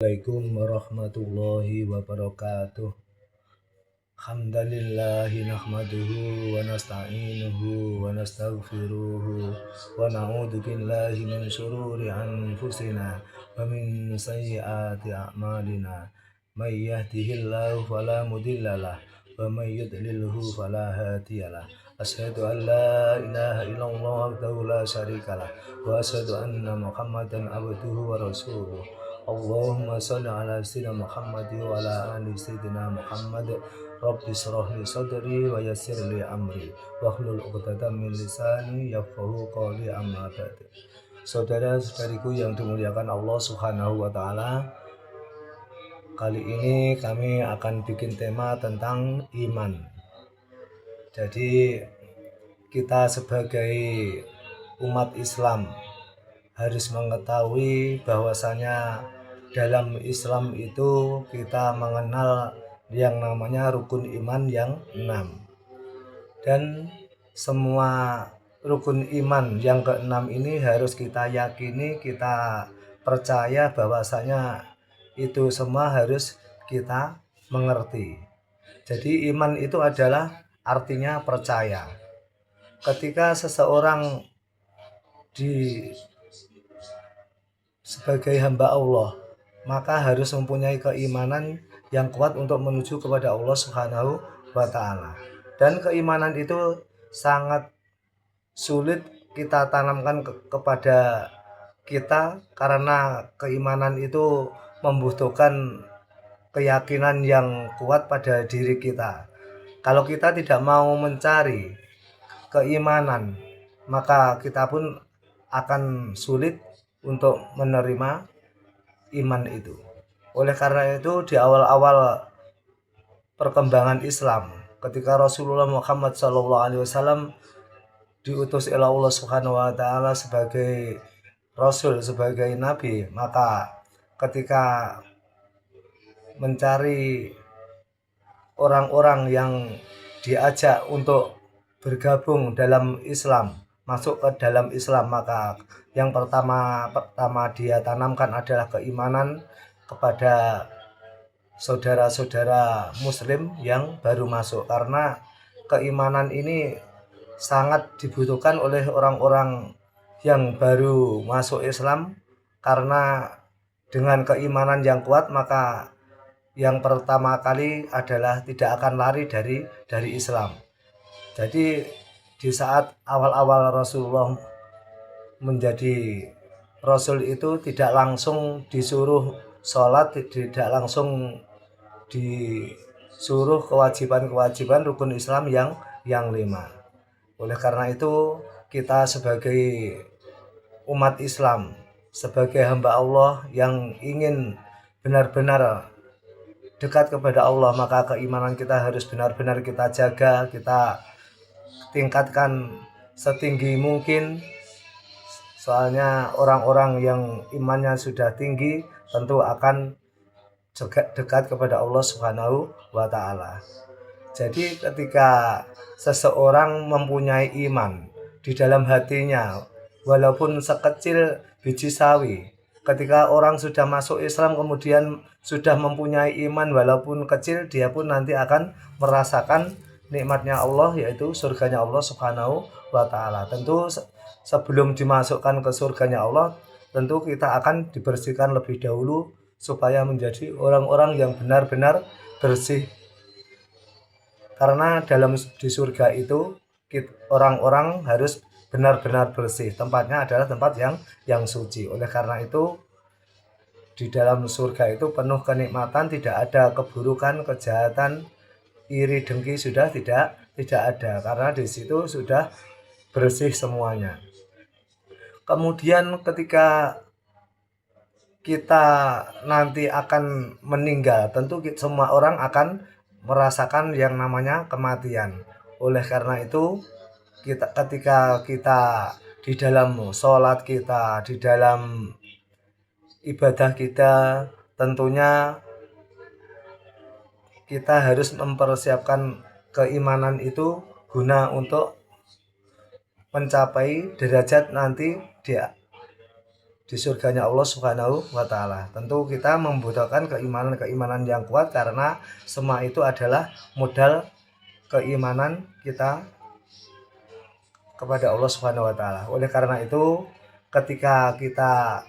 Assalamualaikum warahmatullahi wabarakatuh. Alhamdulillahi nahmaduhu wa nasta'inuhu wa nastaghfiruhu wa na'udzu billahi min syururi anfusina wa min sayyiati a'malina. May yahdihillahu fala mudhillalah wa may yudlilhu fala hadiyalah. Asyhadu an la ilaha illallah wahdahu la syarikalah wa asyhadu anna Muhammadan abduhu wa rasuluh. Allahumma shalli ala sayyidina Muhammad wa ala ali sayyidina Muhammad. Rabbi shrah li sadri wa yassir li amri wahlul 'uqdatam min lisani yafqahu qawli, amma ba'd. Saudara-saudariku yang dimuliakan Allah Subhanahu wa taala, kali ini kami akan bikin tema tentang iman. Jadi kita sebagai umat Islam harus mengetahui bahwasanya dalam Islam itu kita mengenal yang namanya rukun iman yang 6, dan semua rukun iman yang ke-6 ini harus kita yakini, kita percaya bahwasanya itu semua harus kita mengerti. Jadi iman itu adalah artinya percaya. Ketika seseorang sebagai hamba Allah, maka harus mempunyai keimanan yang kuat untuk menuju kepada Allah Subhanahu wa taala. Dan keimanan itu sangat sulit kita tanamkan kepada kita, karena keimanan itu membutuhkan keyakinan yang kuat pada diri kita. Kalau kita tidak mau mencari keimanan, maka kita pun akan sulit untuk menerima iman itu. Oleh karena itu, di awal-awal perkembangan Islam, ketika Rasulullah Muhammad SAW diutus oleh Allah Subhanahu wa taala sebagai rasul, sebagai nabi, maka ketika mencari orang-orang yang diajak untuk bergabung dalam Islam, masuk ke dalam Islam, maka yang pertama dia tanamkan adalah keimanan kepada saudara-saudara muslim yang baru masuk, karena keimanan ini sangat dibutuhkan oleh orang-orang yang baru masuk Islam, karena dengan keimanan yang kuat maka yang pertama kali adalah tidak akan lari dari Islam. Jadi di saat awal-awal Rasulullah menjadi Rasul itu tidak langsung disuruh sholat, tidak langsung disuruh kewajiban-kewajiban rukun Islam yang 5. Oleh karena itu, kita sebagai umat Islam, sebagai hamba Allah yang ingin benar-benar dekat kepada Allah, maka keimanan kita harus benar-benar kita jaga, kita tingkatkan setinggi mungkin. Soalnya orang-orang yang imannya sudah tinggi tentu akan dekat kepada Allah Subhanahu wa taala. Jadi ketika seseorang mempunyai iman di dalam hatinya, walaupun sekecil biji sawi, ketika orang sudah masuk Islam kemudian sudah mempunyai iman walaupun kecil, dia pun nanti akan merasakan nikmatnya Allah, yaitu surganya Allah Subhanahu wa taala. Tentu sebelum dimasukkan ke surganya Allah, tentu kita akan dibersihkan lebih dahulu supaya menjadi orang-orang yang benar-benar bersih. Karena di surga itu orang-orang harus benar-benar bersih. Tempatnya adalah tempat yang suci. Oleh karena itu, di dalam surga itu penuh kenikmatan, tidak ada keburukan, kejahatan, iri, dengki sudah tidak ada, karena di situ sudah bersih semuanya. Kemudian ketika kita nanti akan meninggal, tentu semua orang akan merasakan yang namanya kematian. Oleh karena itu, ketika kita di dalam sholat kita, di dalam ibadah kita, tentunya kita harus mempersiapkan keimanan itu guna untuk mencapai derajat nanti di surganya Allah Subhanahu wa taala. Tentu kita membutuhkan keimanan yang kuat karena semua itu adalah modal keimanan kita kepada Allah Subhanahu wa taala. Oleh karena itu, ketika kita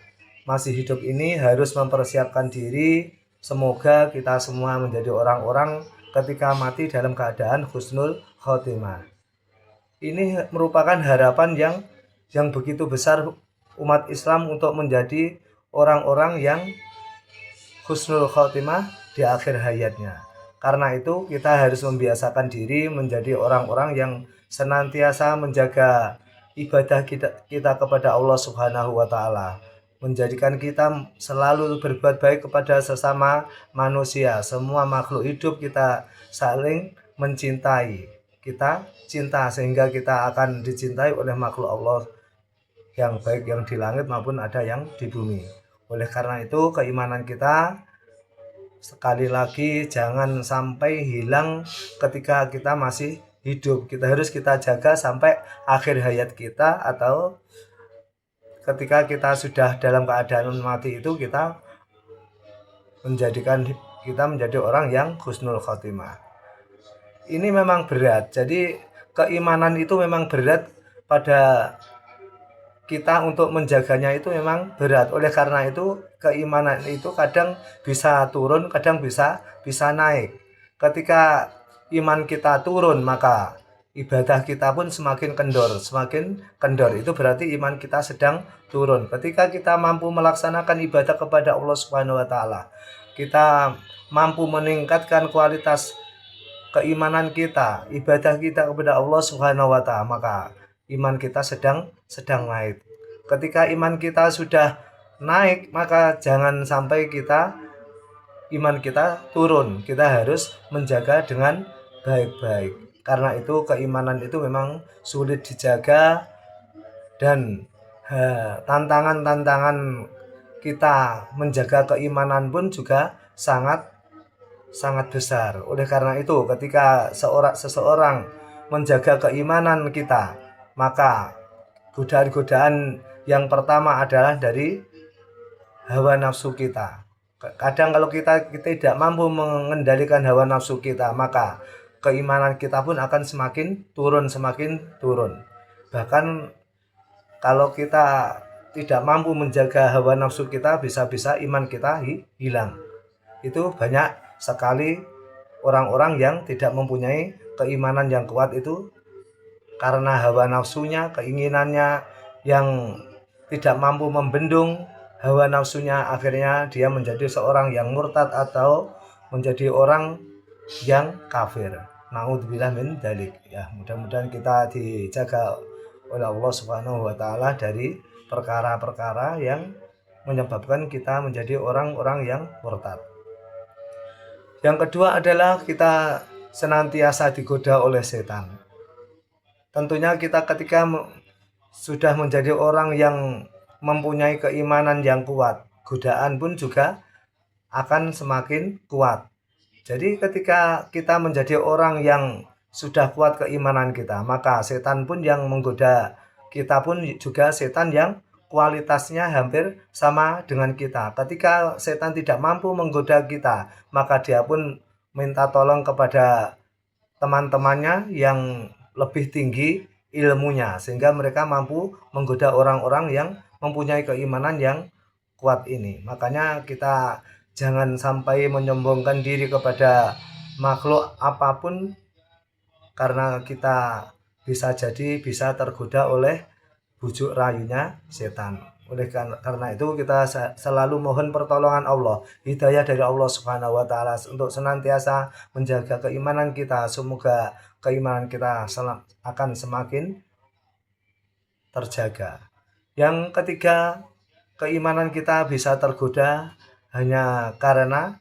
masih hidup ini harus mempersiapkan diri, semoga kita semua menjadi orang-orang ketika mati dalam keadaan husnul khotimah. Ini merupakan harapan yang begitu besar umat Islam untuk menjadi orang-orang yang husnul khotimah di akhir hayatnya. Karena itu kita harus membiasakan diri menjadi orang-orang yang senantiasa menjaga ibadah kita kepada Allah Subhanahu wa taala. Menjadikan kita selalu berbuat baik kepada sesama manusia. Semua makhluk hidup kita saling mencintai. Kita cinta sehingga kita akan dicintai oleh makhluk Allah yang baik yang di langit maupun ada yang di bumi. Oleh karena itu keimanan kita sekali lagi jangan sampai hilang ketika kita masih hidup. Kita jaga sampai akhir hayat kita, atau ketika kita sudah dalam keadaan mati itu kita menjadi orang yang husnul khotimah. Ini memang berat. Jadi keimanan itu memang berat pada kita, untuk menjaganya itu memang berat. Oleh karena itu keimanan itu kadang bisa turun, kadang bisa naik. Ketika iman kita turun, maka ibadah kita pun semakin kendor. Itu berarti iman kita sedang turun. Ketika kita mampu melaksanakan ibadah kepada Allah Subhanahu wa taala, kita mampu meningkatkan kualitas keimanan kita, ibadah kita kepada Allah Subhanahu wa taala, maka iman kita sedang naik. Ketika iman kita sudah naik, maka jangan sampai iman kita turun. Kita harus menjaga dengan baik-baik. Karena itu keimanan itu memang sulit dijaga, dan tantangan kita menjaga keimanan pun juga sangat besar. Oleh karena itu ketika seseorang menjaga keimanan kita, maka godaan-godaan yang pertama adalah dari hawa nafsu kita. Kadang kalau kita tidak mampu mengendalikan hawa nafsu kita, maka keimanan kita pun akan semakin turun. Bahkan kalau kita tidak mampu menjaga hawa nafsu kita, bisa-bisa iman kita hilang. Itu banyak sekali orang-orang yang tidak mempunyai keimanan yang kuat itu karena hawa nafsunya, keinginannya yang tidak mampu membendung hawa nafsunya, akhirnya dia menjadi seorang yang murtad atau menjadi orang yang kafir. Naudzubillah min dzalik. Ya, mudah-mudahan kita dijaga oleh Allah Subhanahu wa taala dari perkara-perkara yang menyebabkan kita menjadi orang-orang yang murtad. Yang kedua adalah kita senantiasa digoda oleh setan. Tentunya kita ketika sudah menjadi orang yang mempunyai keimanan yang kuat, godaan pun juga akan semakin kuat. Jadi ketika kita menjadi orang yang sudah kuat keimanan kita, maka setan pun yang menggoda kita pun juga setan yang kualitasnya hampir sama dengan kita. Ketika setan tidak mampu menggoda kita, maka dia pun minta tolong kepada teman-temannya yang lebih tinggi ilmunya, sehingga mereka mampu menggoda orang-orang yang mempunyai keimanan yang kuat ini. Makanya kita jangan sampai menyombongkan diri kepada makhluk apapun, karena kita bisa tergoda oleh bujuk rayunya setan. Oleh karena itu kita selalu mohon pertolongan Allah, hidayah dari Allah Subhanahu wa taala untuk senantiasa menjaga keimanan kita. Semoga keimanan kita akan semakin terjaga. Yang ketiga, keimanan kita bisa tergoda hanya karena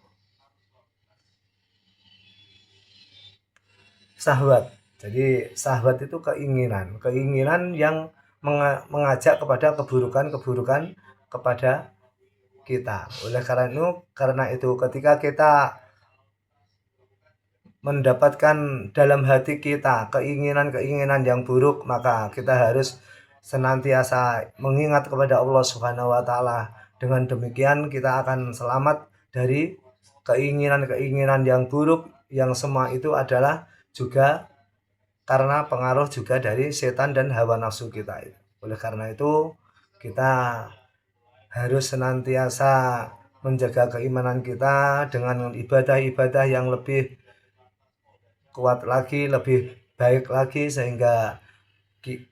syahwat. Jadi syahwat itu keinginan yang mengajak kepada keburukan kepada kita. Oleh karena itu ketika kita mendapatkan dalam hati kita keinginan yang buruk, maka kita harus senantiasa mengingat kepada Allah Subhanahu wa taala. Dengan demikian kita akan selamat dari keinginan-keinginan yang buruk, yang semua itu adalah juga karena pengaruh juga dari setan dan hawa nafsu kita. Oleh karena itu kita harus senantiasa menjaga keimanan kita dengan ibadah-ibadah yang lebih kuat lagi, lebih baik lagi, sehingga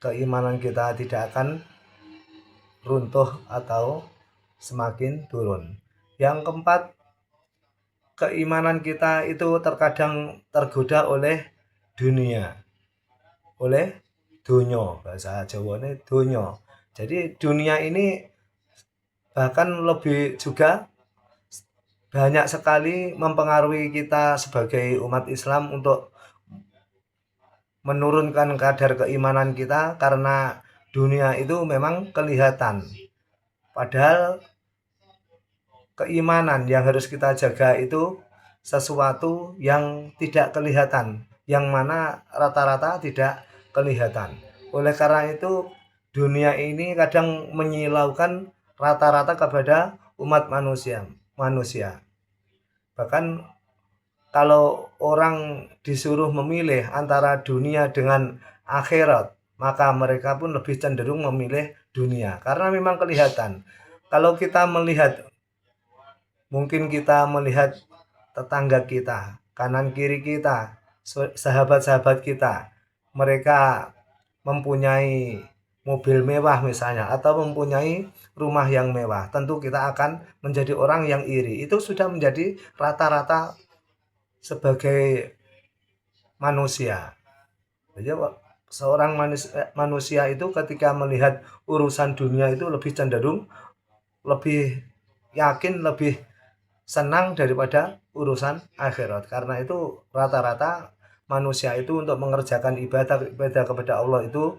keimanan kita tidak akan runtuh atau semakin turun. Yang keempat, keimanan kita itu terkadang tergoda oleh dunia, oleh dunyo, bahasa Jawanya dunyo. Jadi dunia ini bahkan lebih juga banyak sekali mempengaruhi kita sebagai umat Islam untuk menurunkan kadar keimanan kita, karena dunia itu memang kelihatan. Padahal keimanan yang harus kita jaga itu sesuatu yang tidak kelihatan, yang mana rata-rata tidak kelihatan. Oleh karena itu dunia ini kadang menyilaukan rata-rata kepada umat manusia. Bahkan kalau orang disuruh memilih antara dunia dengan akhirat, maka mereka pun lebih cenderung memilih dunia karena memang kelihatan. Kalau kita melihat, mungkin kita melihat tetangga kita, kanan kiri kita, sahabat-sahabat kita, mereka mempunyai mobil mewah misalnya, atau mempunyai rumah yang mewah, tentu kita akan menjadi orang yang iri. Itu sudah menjadi rata-rata sebagai manusia. Jadi seorang manusia itu ketika melihat urusan dunia itu lebih cenderung, lebih yakin, lebih senang daripada urusan akhirat. Karena itu rata-rata manusia itu untuk mengerjakan ibadah kepada Allah itu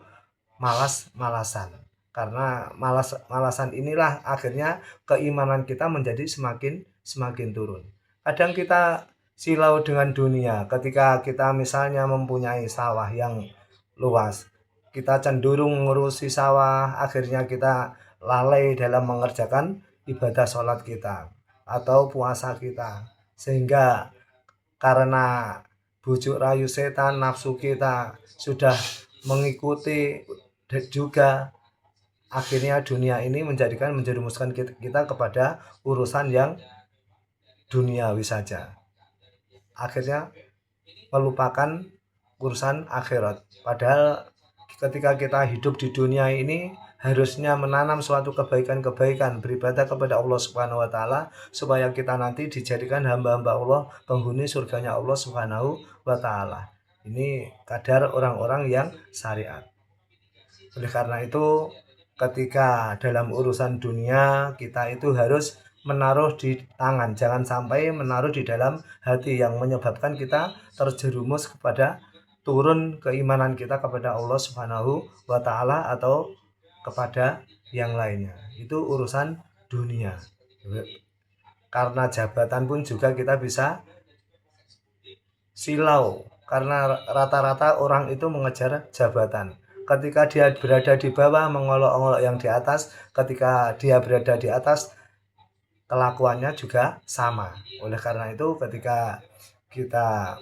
malas-malasan. Karena malas-malasan inilah akhirnya keimanan kita menjadi semakin turun. Kadang kita silau dengan dunia. Ketika kita misalnya mempunyai sawah yang luas, kita cenderung mengurusi sawah, akhirnya kita lalai dalam mengerjakan ibadah sholat kita atau puasa kita, sehingga karena bujuk rayu setan, nafsu kita sudah mengikuti juga, akhirnya dunia ini menjerumuskan kita kepada urusan yang duniawi saja, akhirnya melupakan urusan akhirat. Padahal ketika kita hidup di dunia ini harusnya menanam suatu kebaikan-kebaikan, beribadah kepada Allah Subhanahu wa taala, supaya kita nanti dijadikan hamba-hamba Allah, penghuni surganya Allah Subhanahu wa taala. Ini kadar orang-orang yang syariat. Oleh karena itu ketika dalam urusan dunia, kita itu harus menaruh di tangan, jangan sampai menaruh di dalam hati, yang menyebabkan kita terjerumus kepada turun keimanan kita kepada Allah Subhanahu wa taala atau kepada yang lainnya. Itu urusan dunia. Karena jabatan pun juga kita bisa silau, karena rata-rata orang itu mengejar jabatan. Ketika dia berada di bawah mengolok-olok yang di atas, ketika dia berada di atas kelakuannya juga sama. Oleh karena itu ketika kita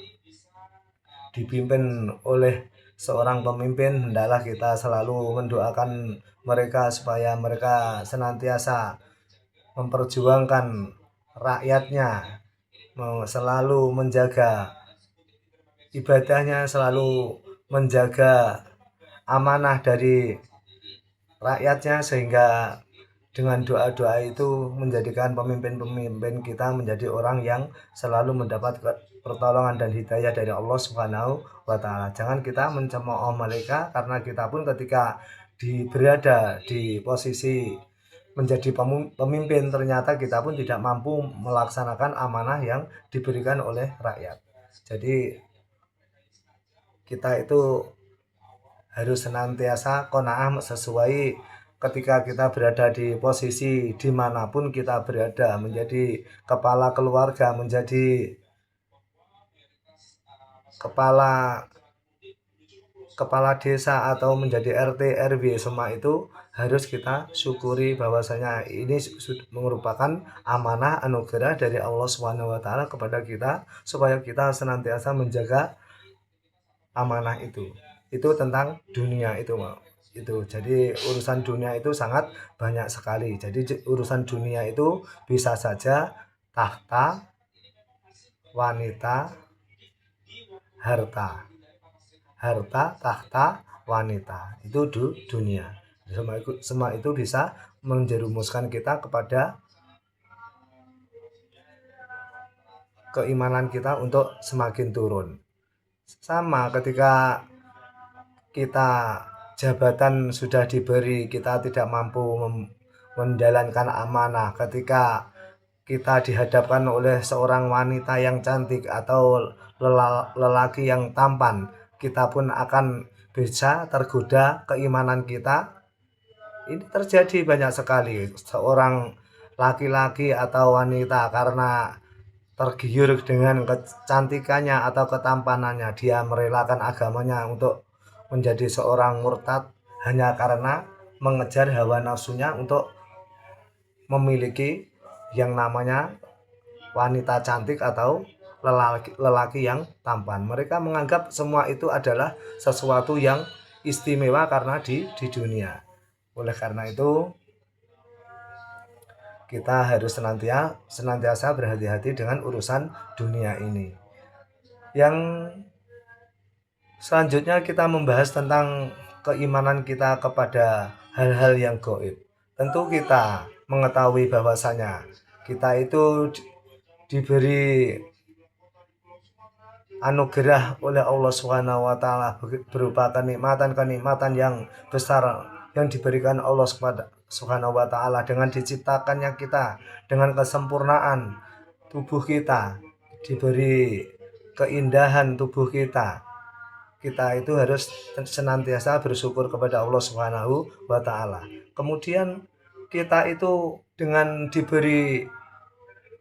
dipimpin oleh seorang pemimpin, hendaklah kita selalu mendoakan mereka supaya mereka senantiasa memperjuangkan rakyatnya, selalu menjaga ibadahnya, selalu menjaga amanah dari rakyatnya, sehingga dengan doa-doa itu menjadikan pemimpin-pemimpin kita menjadi orang yang selalu mendapat pertolongan dan hidayah dari Allah Subhanahu wa taala. Jangan kita mencemooh mereka, karena kita pun ketika berada di posisi menjadi pemimpin, ternyata kita pun tidak mampu melaksanakan amanah yang diberikan oleh rakyat. Jadi kita itu harus senantiasa qanaah sesuai ketika kita berada di posisi dimanapun kita berada, menjadi kepala keluarga, menjadi kepala kepala desa atau menjadi RT RW, semua itu harus kita syukuri bahwasanya ini merupakan amanah anugerah dari Allah Subhanahu wa taala kepada kita, supaya kita senantiasa menjaga amanah itu. Itu tentang dunia itu, itu. Jadi urusan dunia itu sangat banyak sekali. Jadi urusan dunia itu bisa saja tahta, wanita, harta. Harta, tahta, wanita. Itu dunia. Semua itu bisa menjerumuskan kita kepada keimanan kita untuk semakin turun. Sama ketika kita jabatan sudah diberi, kita tidak mampu menjalankan amanah, ketika kita dihadapkan oleh seorang wanita yang cantik atau lelaki yang tampan, kita pun akan bisa tergoda keimanan kita. Ini terjadi banyak sekali, seorang laki-laki atau wanita karena tergiur dengan kecantikannya atau ketampanannya, dia merelakan agamanya untuk menjadi seorang murtad hanya karena mengejar hawa nafsunya untuk memiliki yang namanya wanita cantik atau lelaki yang tampan. Mereka menganggap semua itu adalah sesuatu yang istimewa karena di dunia. Oleh karena itu kita harus senantiasa berhati-hati dengan urusan dunia ini. Yang selanjutnya kita membahas tentang keimanan kita kepada hal-hal yang gaib. Tentu kita mengetahui bahwasanya kita itu diberi anugerah oleh Allah Subhanahu wa taala berupa kenikmatan yang besar yang diberikan Allah Subhanahu wa taala dengan diciptakannya kita dengan kesempurnaan tubuh kita, diberi keindahan tubuh kita. Kita itu harus senantiasa bersyukur kepada Allah Subhanahu wa taala. Kemudian kita itu dengan diberi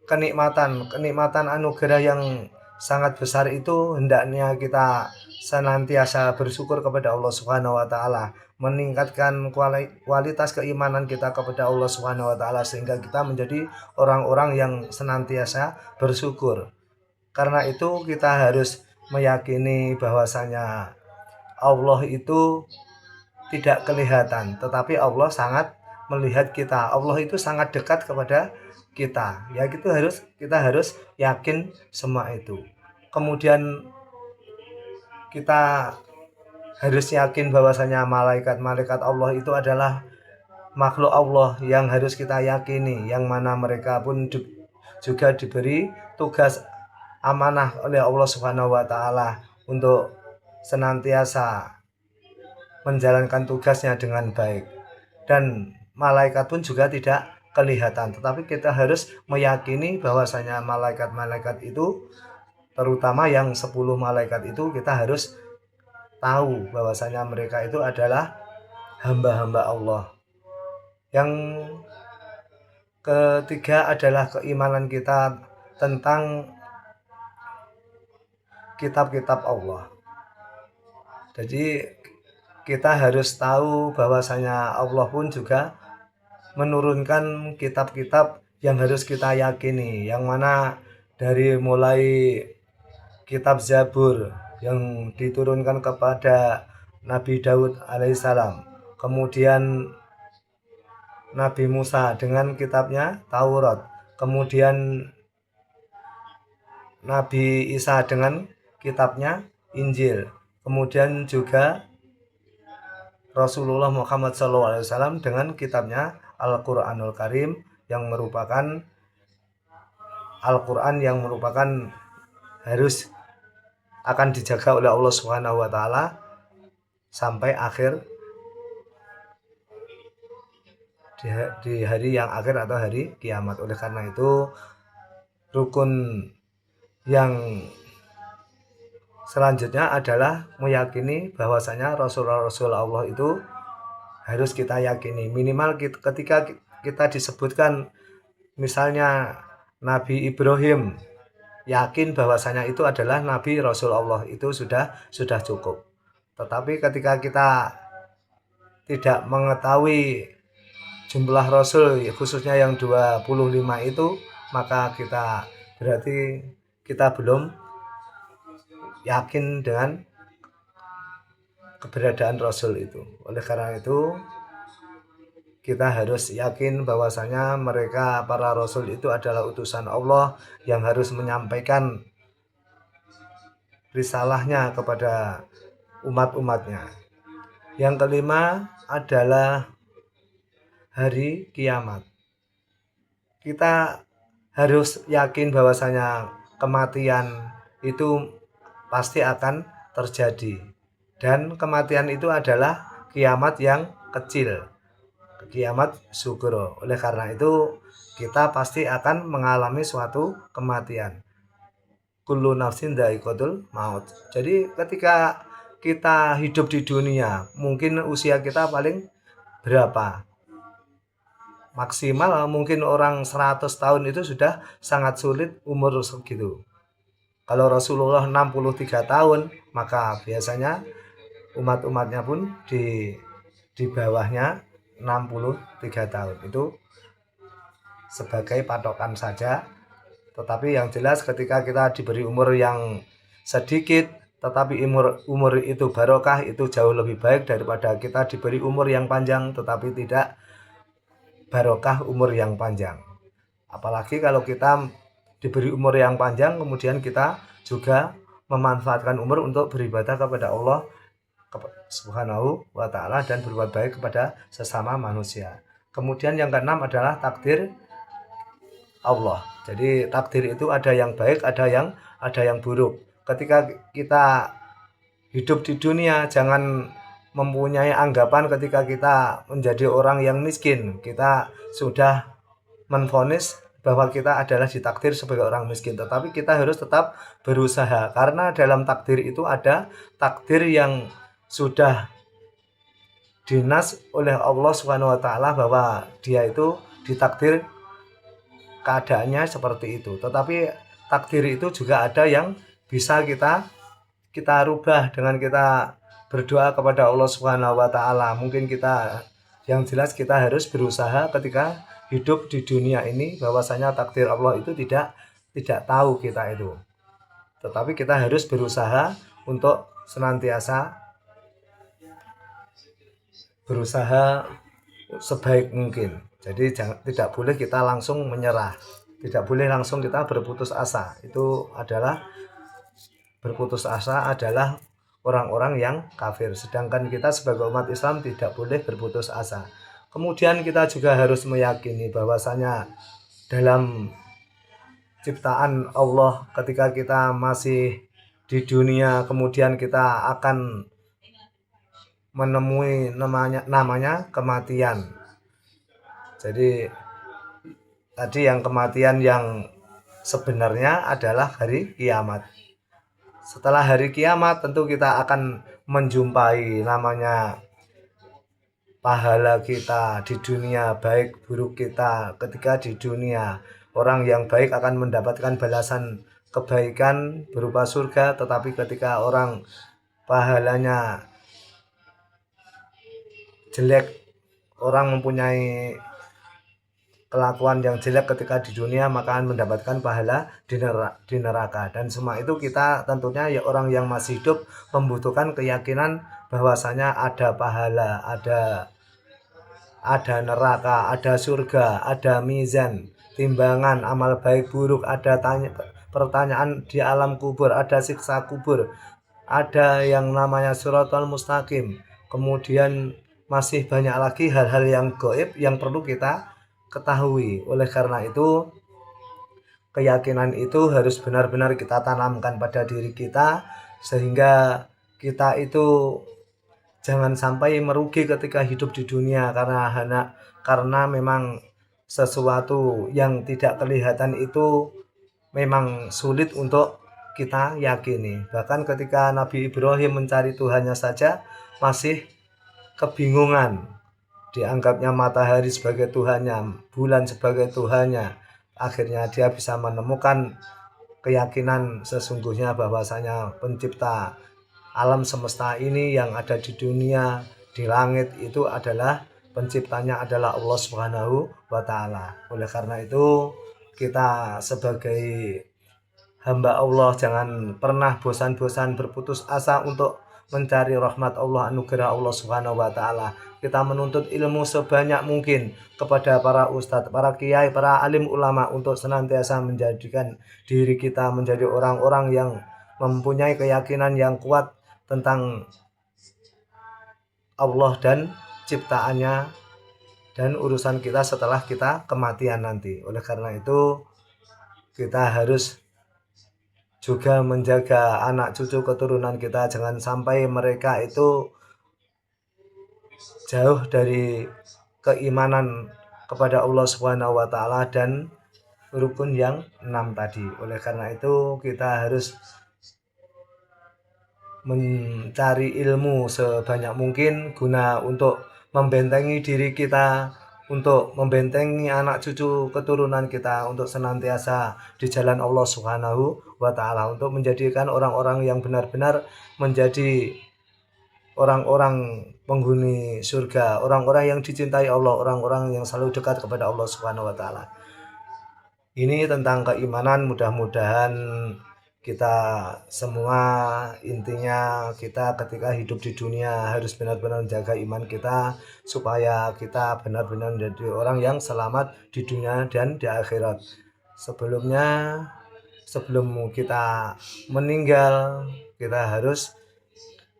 kenikmatan anugerah yang sangat besar itu, hendaknya kita senantiasa bersyukur kepada Allah Subhanahu wa taala, meningkatkan kualitas keimanan kita kepada Allah Subhanahu wa taala sehingga kita menjadi orang-orang yang senantiasa bersyukur. Karena itu kita harus meyakini bahwasanya Allah itu tidak kelihatan, tetapi Allah sangat melihat kita. Allah itu sangat dekat kepada kita. Ya, kita harus yakin semua itu. Kemudian kita harus yakin bahwasanya malaikat-malaikat Allah itu adalah makhluk Allah yang harus kita yakini, yang mana mereka pun juga diberi tugas amanah oleh Allah Subhanahu wa taala untuk senantiasa menjalankan tugasnya dengan baik. Dan malaikat pun juga tidak kelihatan, tetapi kita harus meyakini bahwasanya malaikat-malaikat itu, terutama yang 10 malaikat itu, kita harus tahu bahwasanya mereka itu adalah hamba-hamba Allah. Yang ketiga adalah keimanan kita tentang kitab-kitab Allah. Jadi kita harus tahu bahwasanya Allah pun juga menurunkan kitab-kitab yang harus kita yakini, yang mana dari mulai kitab Zabur yang diturunkan kepada Nabi Daud alaihissalam, kemudian Nabi Musa dengan kitabnya Taurat, kemudian Nabi Isa dengan kitabnya Injil, kemudian juga Rasulullah Muhammad SAW dengan kitabnya Al-Quranul Karim, yang merupakan Al-Quran yang merupakan harus akan dijaga oleh Allah Subhanahu wa taala sampai akhir di hari yang akhir atau hari kiamat. Oleh karena itu rukun yang selanjutnya adalah meyakini bahwasanya Rasul Allah itu harus kita yakini. Minimal ketika kita disebutkan misalnya Nabi Ibrahim, yakin bahwasanya itu adalah Nabi Rasul Allah, itu sudah cukup. Tetapi ketika kita tidak mengetahui jumlah Rasul khususnya yang 25 itu, maka kita berarti kita belum yakin dengan keberadaan Rasul itu. Oleh karena itu kita harus yakin bahwasanya mereka para Rasul itu adalah utusan Allah yang harus menyampaikan risalahnya kepada umat-umatnya. Yang kelima adalah hari kiamat. Kita harus yakin bahwasanya kematian itu pasti akan terjadi, dan kematian itu adalah kiamat yang kecil, kiamat sugro. Oleh karena itu kita pasti akan mengalami suatu kematian. Kullu nafsin dha'iqatul maut. Jadi ketika kita hidup di dunia, mungkin usia kita paling berapa? Maksimal mungkin orang 100 tahun itu sudah sangat sulit umur segitu. Kalau Rasulullah 63 tahun, maka biasanya umat-umatnya pun di bawahnya 63 tahun. Itu sebagai patokan saja. Tetapi yang jelas ketika kita diberi umur yang sedikit tetapi umur itu barokah, itu jauh lebih baik daripada kita diberi umur yang panjang tetapi tidak barokah umur yang panjang. Apalagi kalau kita diberi umur yang panjang kemudian kita juga memanfaatkan umur untuk beribadah kepada Allah Subhanahu wa ta'ala dan berbuat baik kepada sesama manusia. Kemudian yang keenam adalah takdir Allah. Jadi takdir itu ada yang baik, ada yang buruk. Ketika kita hidup di dunia, jangan mempunyai anggapan ketika kita menjadi orang yang miskin, kita sudah menvonis bahwa kita adalah ditakdir sebagai orang miskin. Tetapi kita harus tetap berusaha, karena dalam takdir itu ada takdir yang sudah dinas oleh Allah Subhanahu wa ta'ala bahwa dia itu ditakdir keadaannya seperti itu. Tetapi takdir itu juga ada yang bisa kita rubah dengan kita berdoa kepada Allah Subhanahu wa ta'ala. Mungkin yang jelas kita harus berusaha ketika hidup di dunia ini, bahwasanya takdir Allah itu tidak tahu kita itu. Tetapi kita harus berusaha untuk senantiasa berusaha sebaik mungkin. Jadi tidak boleh kita langsung menyerah, tidak boleh langsung kita berputus asa. Itu adalah berputus asa adalah orang-orang yang kafir. Sedangkan kita sebagai umat Islam tidak boleh berputus asa. Kemudian kita juga harus meyakini bahwasanya dalam ciptaan Allah ketika kita masih di dunia, kemudian kita akan menemui namanya kematian. Jadi tadi yang kematian yang sebenarnya adalah hari kiamat. Setelah hari kiamat tentu kita akan menjumpai namanya pahala kita di dunia, baik buruk kita ketika di dunia. Orang yang baik akan mendapatkan balasan kebaikan berupa surga, tetapi ketika orang pahalanya jelek, orang mempunyai kelakuan yang jelek ketika di dunia, maka akan mendapatkan pahala di neraka. Dan semua itu kita tentunya ya orang yang masih hidup membutuhkan keyakinan bahwasanya ada pahala, ada neraka, ada surga, ada mizan, timbangan amal baik buruk, ada pertanyaan di alam kubur, ada siksa kubur, ada yang namanya Shiratal Mustaqim. Kemudian masih banyak lagi hal-hal yang gaib yang perlu kita ketahui. Oleh karena itu keyakinan itu harus benar-benar kita tanamkan pada diri kita, sehingga kita itu jangan sampai merugi ketika hidup di dunia karena memang sesuatu yang tidak kelihatan itu memang sulit untuk kita yakini. Bahkan ketika Nabi Ibrahim mencari Tuhannya saja masih kebingungan, dianggapnya matahari sebagai Tuhannya, bulan sebagai Tuhannya. Akhirnya dia bisa menemukan keyakinan sesungguhnya bahwasanya pencipta alam semesta ini yang ada di dunia, di langit itu adalah penciptanya adalah Allah Subhanahu wa taala. Oleh karena itu kita sebagai hamba Allah jangan pernah bosan-bosan berputus asa untuk mencari rahmat Allah, anugerah Allah Subhanahu wa taala. Kita menuntut ilmu sebanyak mungkin kepada para ustadz, para kiai, para alim ulama untuk senantiasa menjadikan diri kita menjadi orang-orang yang mempunyai keyakinan yang kuat tentang Allah dan ciptaannya dan urusan kita setelah kita kematian nanti. Oleh karena itu kita harus juga menjaga anak cucu keturunan kita, jangan sampai mereka itu jauh dari keimanan kepada Allah Subhanahu wa taala dan rukun yang 6 tadi. Oleh karena itu kita harus mencari ilmu sebanyak mungkin guna untuk membentengi diri kita, untuk membentengi anak cucu keturunan kita, untuk senantiasa di jalan Allah Subhanahu wa taala, untuk menjadikan orang-orang yang benar-benar menjadi orang-orang penghuni surga, orang-orang yang dicintai Allah, orang-orang yang selalu dekat kepada Allah Subhanahu wa taala. Ini tentang keimanan, mudah-mudahan kita semua intinya kita ketika hidup di dunia harus benar-benar menjaga iman kita supaya kita benar-benar menjadi orang yang selamat di dunia dan di akhirat. Sebelum kita meninggal, kita harus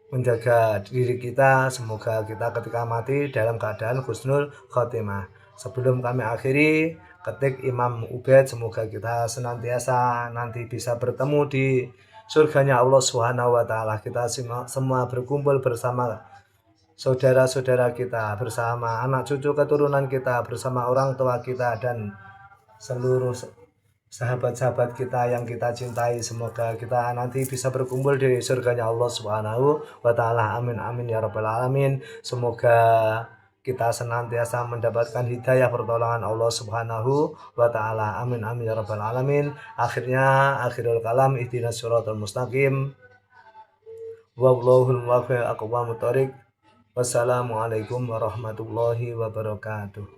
menjaga diri kita, semoga kita ketika mati dalam keadaan husnul khotimah. Sebelum kami akhiri, ketik Imam Ubaid, semoga kita senantiasa nanti bisa bertemu di surganya Allah Subhanahu wa taala. Kita semua berkumpul bersama saudara-saudara kita, bersama anak cucu keturunan kita, bersama orang tua kita dan seluruh sahabat-sahabat kita yang kita cintai. Semoga kita nanti bisa berkumpul di surganya Allah Subhanahu wa taala. Amin amin ya rabbal alamin. Semoga kita senantiasa mendapatkan hidayah pertolongan Allah Subhanahu wa taala. Amin amin ya rabbal alamin. Akhirul kalam, ihdinas siratal mustaqim. Wallahul muwaffiq aqwamut thoriq. Wassalamualaikum warahmatullahi wabarakatuh.